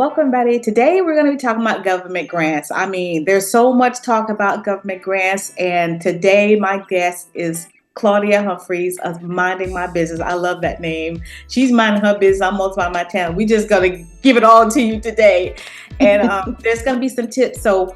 Welcome, buddy. Today we're going to be talking about government grants. I mean, there's so much talk about government grants, and today my guest is Claudia Humphreys of Minding My Business. I love that name. She's minding her business. I'm multiplying my talent. We just going to give it all to you today, and there's going to be some tips. So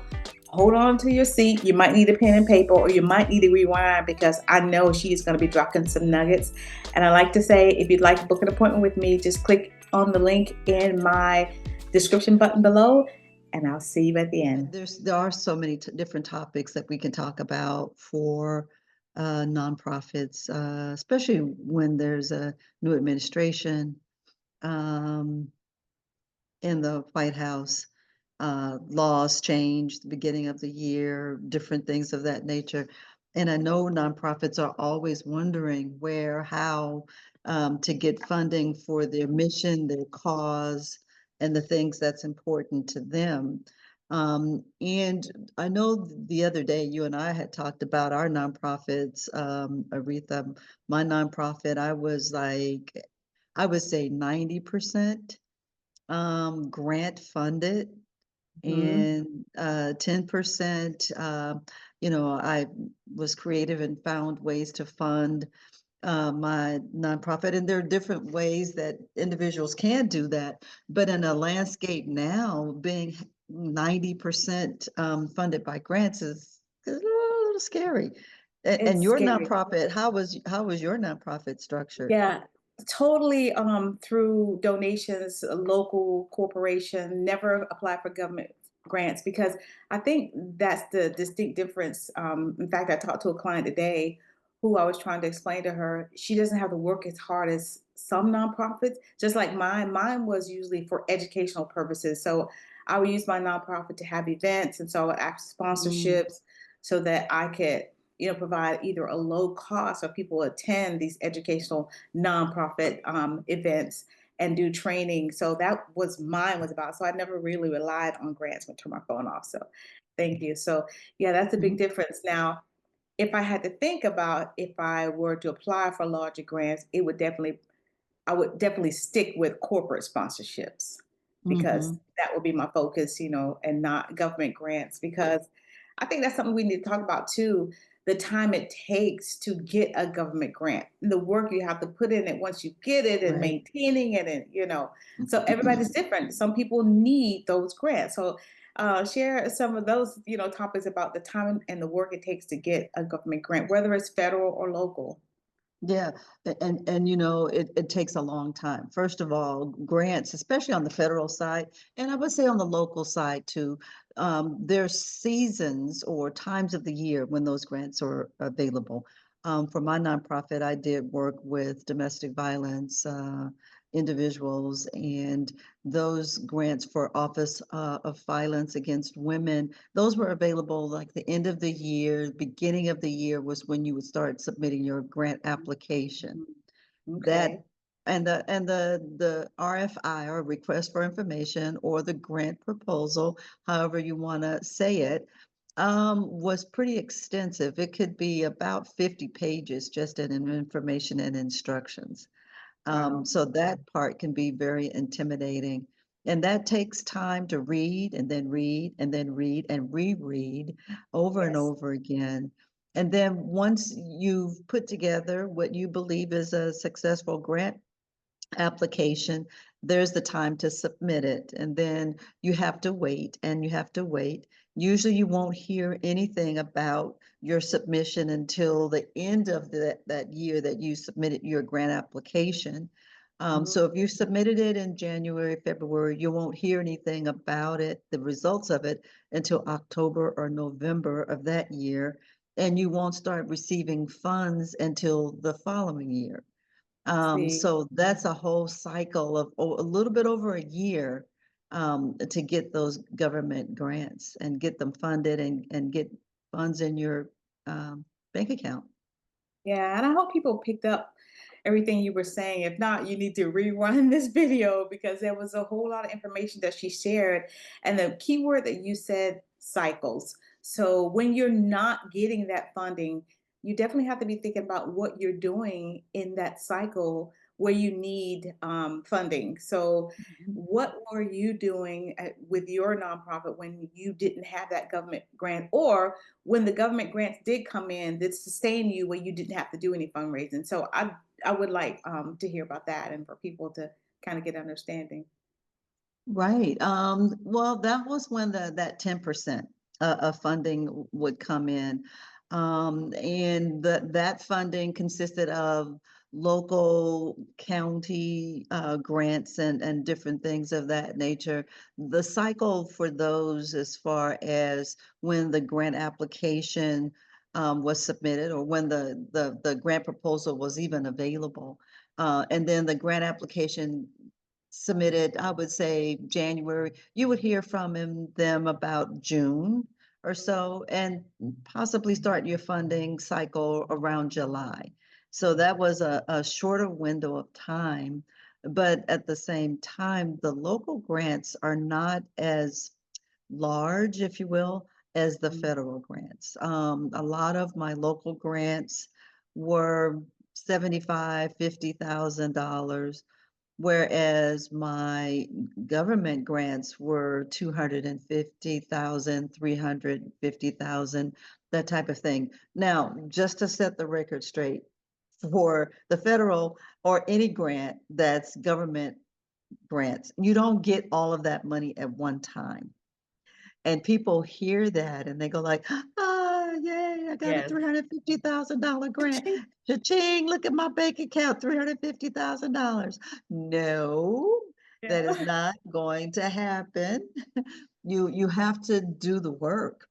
hold on to your seat. You might need a pen and paper, or you might need to rewind because I know she's going to be dropping some nuggets. And I like to say, if you'd like to book an appointment with me, just click on the link in my description button below, and I'll see you at the Yeah, end. there are so many different topics that we can talk about for nonprofits, especially when there's a new administration um, in the White House. Laws change the beginning of the year, different things of that nature. And I know nonprofits are always wondering where, how to get funding for their mission, their cause, and the things that's important to them. And I know the other day you and I had talked about our nonprofits, Aretha, my nonprofit, I would say 90% grant funded Mm-hmm. and 10%, I was creative and found ways to fund my nonprofit. And there are different ways that individuals can do that. But in a landscape now, being 90% funded by grants is a little scary. And It's your scary. nonprofit, how was your nonprofit structured? Yeah, totally. Through donations, a local corporation, never apply for government grants because I think that's the distinct difference. In fact, I talked to a client today who I was trying to explain to her she doesn't have to work as hard as some nonprofits, just like mine. Mine was usually for educational purposes. So I would use my nonprofit to have events, and so I would ask Mm, sponsorships so that I could provide either a low cost so people attend these educational nonprofit events and do training. So that was mine was about. So I never really relied on grants. I'm gonna turn my phone off. So thank you. So yeah, that's a big mhm. difference. Now, if I had to think about if I were to apply for larger grants, I would definitely stick with corporate sponsorships because Mhm. that would be my focus, and not government grants because I think that's something we need to talk about too. The time it takes to get a government grant, the work you have to put in it once you get it and Right. maintaining it, and so everybody's different. Some people need those grants. So share some of those, topics about the time and the work it takes to get a government grant, whether it's federal or local. Yeah, and it takes a long time. First of all, grants, especially on the federal side, and I would say on the local side too, there's seasons or times of the year when those grants are available. For my nonprofit, I did work with domestic violence individuals, and those grants for Office of Violence Against Women, those were available like the end of the year, beginning of the year was when you would start submitting your grant application. Mhm. That Okay. and the RFI or request for information or the grant proposal, however you want to say it, was pretty extensive. It could be about 50 pages just in information and instructions. Wow. So that part can be very intimidating. And that takes time to read and then read and then read and reread over and Yes. over again. And then once you've put together what you believe is a successful grant application, there's the time to submit it. And then you have to wait and you have to wait. Usually you won't hear anything about your submission until the end of that year that you submitted your grant application. Mhm. So if you submitted it in January, February, you won't hear anything about it, the results of it, until October or November of that year. And you won't start receiving funds until the following year. See. So that's a whole cycle of a little bit over a year to get those government grants and get them funded and get funds in your um, bank account. Yeah, and I hope people picked up everything you were saying. If not, you need to rerun this video because there was a whole lot of information that she shared. And the key word that you said, cycles. So when you're not getting that funding, you definitely have to be thinking about what you're doing in that cycle where you need funding. So, Mhm. what were you doing with your nonprofit when you didn't have that government grant, or when the government grants did come in that sustain you where you didn't have to do any fundraising? So, I would like to hear about that and for people to kind of get understanding. Right. Well, that was when that 10% of funding would come in. And that funding consisted of local county grants and different things of that nature. The cycle for those, as far as when the grant application was submitted, or when the grant proposal was even available. And then the grant application submitted, I would say January. You would hear from them about June or so, and possibly start your funding cycle around July. So that was a shorter window of time. But at the same time, the local grants are not as large, if you will, as the Mm, federal grants. A lot of my local grants were 75, $50,000, whereas my government grants were 250,000, 350,000, that type of thing. Now, just to set the record straight, for the federal or any grant that's government grants, you don't get all of that money at one time. And people hear that and they go like, "Ah, yay, I got a yes. $350,000 grant. Cha-ching, look at my bank account, $350,000." No, that is Yeah. not going to happen. You have to do the work,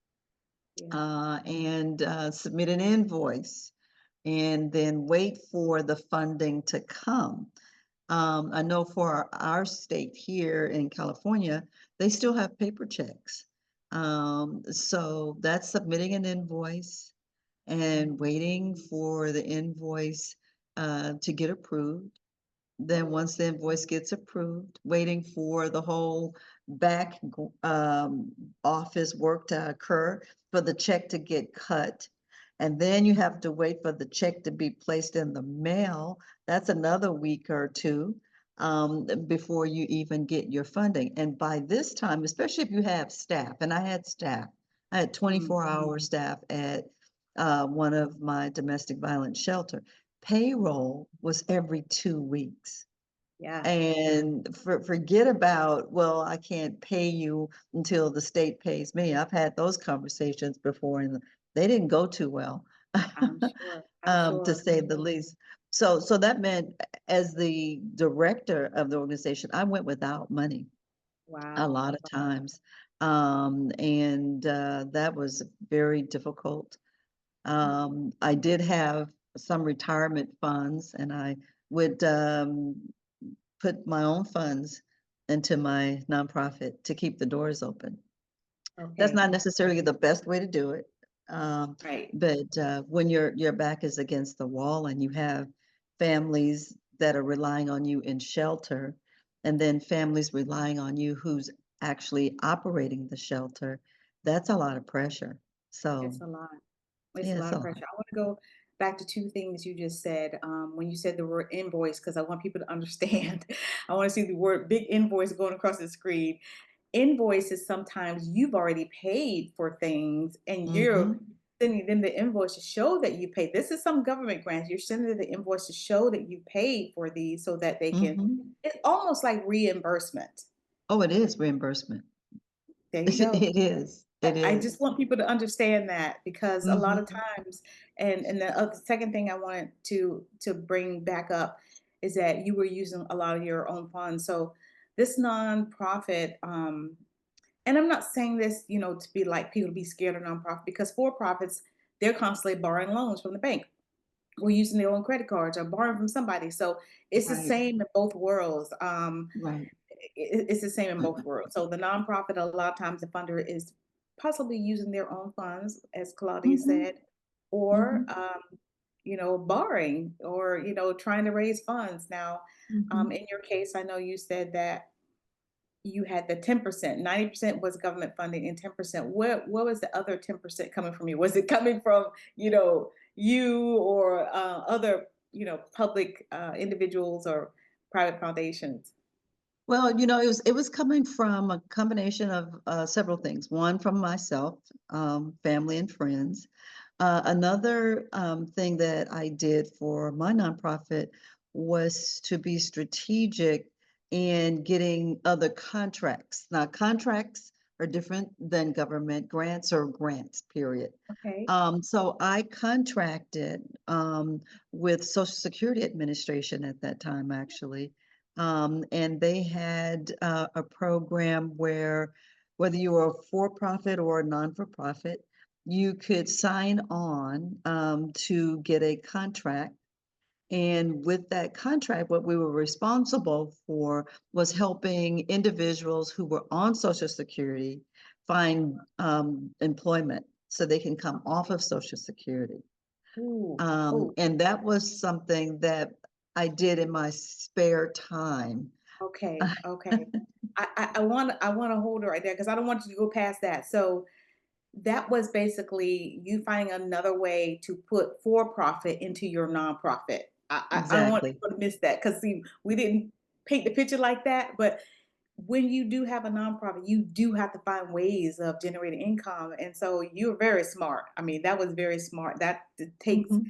Yeah. and submit an invoice, and then wait for the funding to come. I know for our state here in California, they still have paper checks. So that's submitting an invoice and waiting for the invoice to get approved. Then once the invoice gets approved, waiting for the whole back office work to occur, for the check to get cut. And then you have to wait for the check to be placed in the mail. That's another week or two before you even get your funding. And by this time, especially if you have staff, and I had staff, I had Mm, 24-hour staff at one of my domestic violence shelter. Payroll was every 2 weeks. yeah. And forget about, well, I can't pay you until the state pays me. I've had those conversations before, and they didn't go too well, I'm sure. I'm to sure. say the least. So that meant, as the director of the organization, I went without money a Wow. lot of times. And that was very difficult. I did have some retirement funds, and I would put my own funds into my nonprofit to keep the doors open. That's Okay. not necessarily the best way to do it. Um, Right. but when your back is against the wall and you have families that are relying on you in shelter, and then families relying on you who's actually operating the shelter, that's a lot of pressure. It's So, a lot. It's yeah, a it's lot a of lot. pressure. I want to go back to two things you just said. When you said the word invoice, because I want people to understand. I want to see the word big invoice going across the screen. Invoice is sometimes you've already paid for things and you're Mm-hmm. sending them the invoice to show that you paid. This is some government grants. You're sending them the invoice to show that you paid for these so that they can, Mm-hmm. it's almost like reimbursement. Oh, it is reimbursement. There you go. It is. It I just is. want people to understand that because a lot of Mm-hmm. times, and the second thing I wanted to bring back up is that you were using a lot of your own funds. So this nonprofit, and I'm not saying this, to be like people to be scared of nonprofit because for profits, they're constantly borrowing loans from the bank or using their own credit cards or borrowing from somebody. So it's the Right. same in both worlds. Right. It's the same in both worlds. So the nonprofit, a lot of times the funder is possibly using their own funds, as Claudia Mm-hmm. said, or Mm-hmm. borrowing or trying to raise funds. Now, Mm-hmm. in your case, I know you said that you had the 10%, 90% was government funding, and 10%. What was the other 10% coming from you? Was it coming from you or other public individuals or private foundations? Well, it was coming from a combination of several things. One from myself, family and friends. Another thing that I did for my nonprofit was to be strategic in getting other contracts. Now, contracts are different than government grants or grants, period. Okay. So I contracted with Social Security Administration at that time, actually. And they had a program where whether you were a for-profit or a non-for-profit, you could sign on to get a contract. And with that contract, what we were responsible for was helping individuals who were on Social Security find employment so they can come off of Social Security. Ooh. Oh. And that was something that I did in my spare time. Okay. Okay. I want to hold it right there because I don't want you to go past that. So that was basically you finding another way to put for profit into your nonprofit. I don't want Exactly. people to miss that because see, we didn't paint the picture like that, but when you do have a nonprofit, you do have to find ways of generating income. And so you're very smart. I mean, that was very smart. That takes Mhm.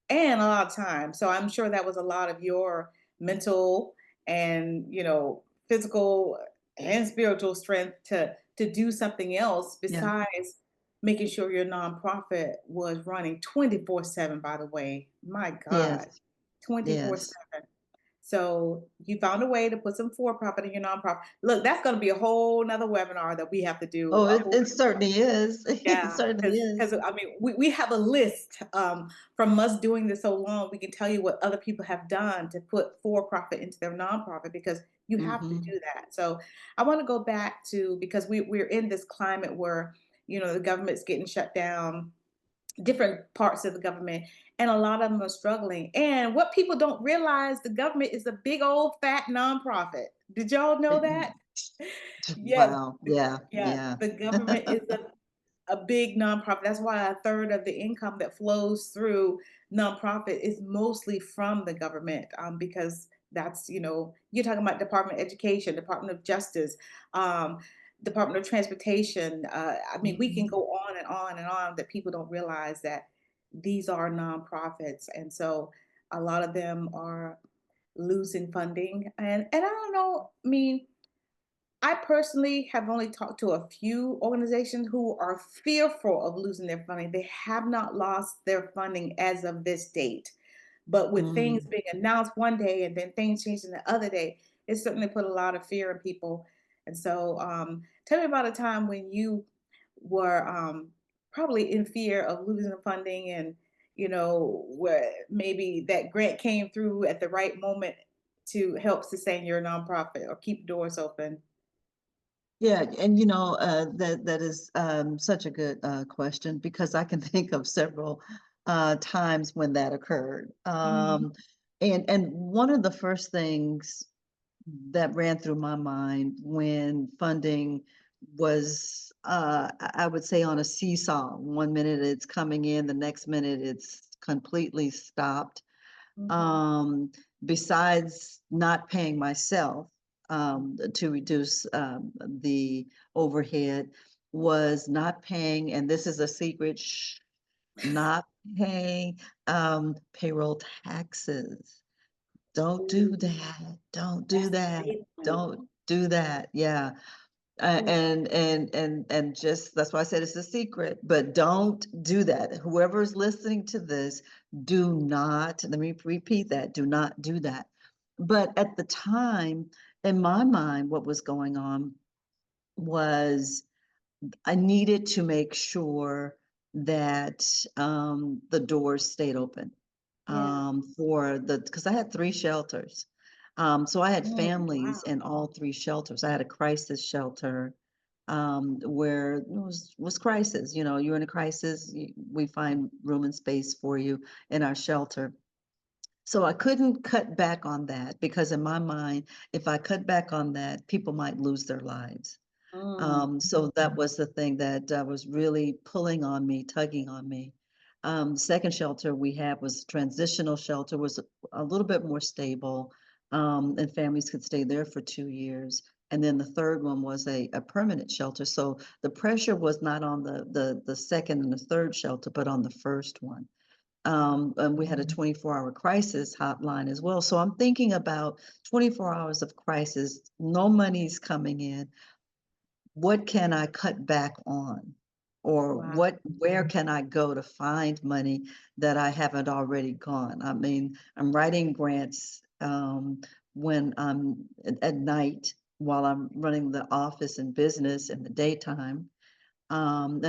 and a lot of time. So I'm sure that was a lot of your mental and physical and spiritual strength to do something else Yeah. besides making sure your nonprofit was running 24/7, by the way. My God, Yes. Yes. 24/7. So you found a way to put some for profit in your nonprofit. Look, that's going to be a whole nother webinar that we have to do. Oh, A it, whole it certainly is. It yeah, certainly because is. I mean, we have a list from us doing this so long. We can tell you what other people have done to put for profit into their nonprofit because you have to Hmm. do that. So I want to go back to because we're in this climate where the government's getting shut down, different parts of the government, and a lot of them are struggling. And what people don't realize, the government is a big old fat nonprofit. Did y'all know that? Yes, Wow. Yeah. yeah. Yeah. The government is a big nonprofit. That's why a third of the income that flows through nonprofit is mostly from the government, because that's, you're talking about Department of Education, Department of Justice, um, Department of Transportation. I mean, we can Mhm. go on and on and on that people don't realize that these are nonprofits. And so a lot of them are losing funding. And I don't know, I mean, I personally have only talked to a few organizations who are fearful of losing their funding. They have not lost their funding as of this date. But with things Mm. being announced one day and then things changing the other day, it certainly put a lot of fear in people. And so, tell me about a time when you were probably in fear of losing the funding and, where maybe that grant came through at the right moment to help sustain your nonprofit or keep doors open. Yeah, and that is such a good question because I can think of several times when that occurred. Mhm. And one of the first things that ran through my mind when funding was, I would say, on a seesaw. One minute it's coming in, the next minute it's completely stopped. Mhm. Um, Besides not paying myself to reduce the overhead, was not paying, and this is a secret, not paying payroll taxes. Don't do Ooh, that. Don't do that's a that. big one. Don't do that. Yeah. Ooh, And just that's why I said it's a secret, but don't do that. Whoever's listening to this, do not, let me repeat that, do not do that. But at the time, in my mind, what was going on was I needed to make sure that the doors stayed open yeah. for because I had three shelters. So I had families Wow. in all three shelters. I had a crisis shelter where it was crisis. You're in a crisis, we find room and space for you in our shelter. So I couldn't cut back on that because in my mind, if I cut back on that, people might lose their lives. Mm, So that was the thing that was really pulling on me, tugging on me. Second shelter we had was transitional shelter, was a little bit more stable, and families could stay there for 2 years. And then the third one was a permanent shelter. So the pressure was not on the second and the third shelter, but on the first one. And we had a 24-hour crisis hotline as well. So I'm thinking about 24 hours of crisis, no money's coming in. What can I cut back on? Or Wow. where can I go to find money that I haven't already gone? I mean, I'm writing grants when I'm at night while I'm running the office and business in the daytime. And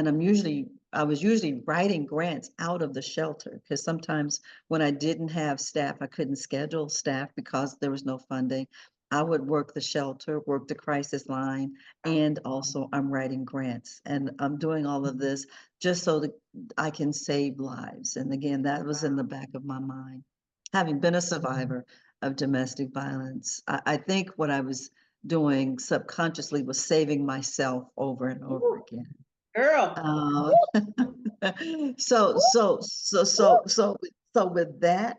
I was usually writing grants out of the shelter because sometimes when I didn't have staff, I couldn't schedule staff because there was no funding. I would work the shelter, work the crisis line, and also I'm writing grants. And I'm doing all of this just so that I can save lives. And again, that was in the back of my mind. Having been a survivor of domestic violence, I think what I was doing subconsciously was saving myself over and over Woo, again. girl. Uh, Woo, so woo, so so so woo. so so with that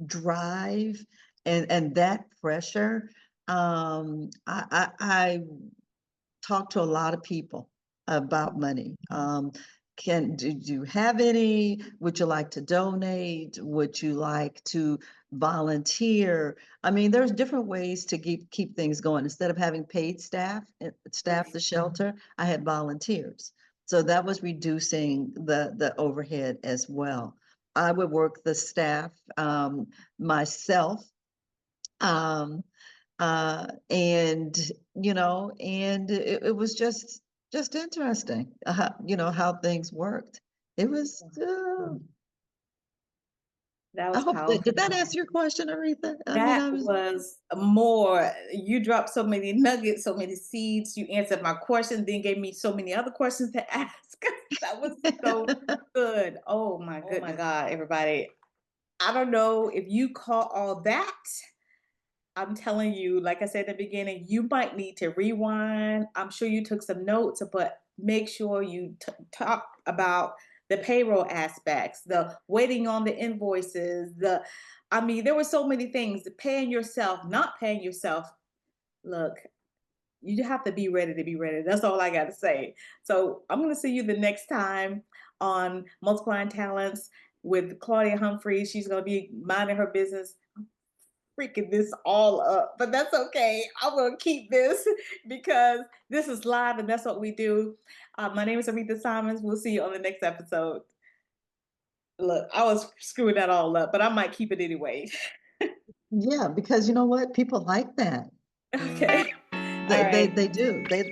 drive and that pressure, I talk to a lot of people about money. Do you have any? Would you like to donate? Would you like to volunteer? I mean, there's different ways to keep things going. Instead of having paid staff the shelter, I had volunteers. So that was reducing the overhead as well. I would work the staff myself. Um, and and it was just interesting, how things worked. It was, That I was hope that, did powerful. that answer your question, Aretha? I mean, That I was, was more. You dropped so many nuggets, so many seeds. You answered my question, then gave me so many other questions to ask. That was so good. Oh my God, everybody. I don't know if you caught all that. I'm telling you, like I said at the beginning, you might need to rewind. I'm sure you took some notes, but make sure you talk about the payroll aspects, the waiting on the invoices, I mean, there were so many things, the paying yourself, not paying yourself. Look, you have to be ready to be ready. That's all I got to say. So I'm going to see you the next time on Multiplying Talents with Claudia Humphreys. She's going to be minding her business, freaking this all up, but that's okay. I'm gonna keep this because this is live and that's what we do. My name is Aretha Simons. We'll see you on the next episode. Look, I was screwing that all up, but I might keep it anyway. yeah, because you know what? People like that. Okay. All They right. do. They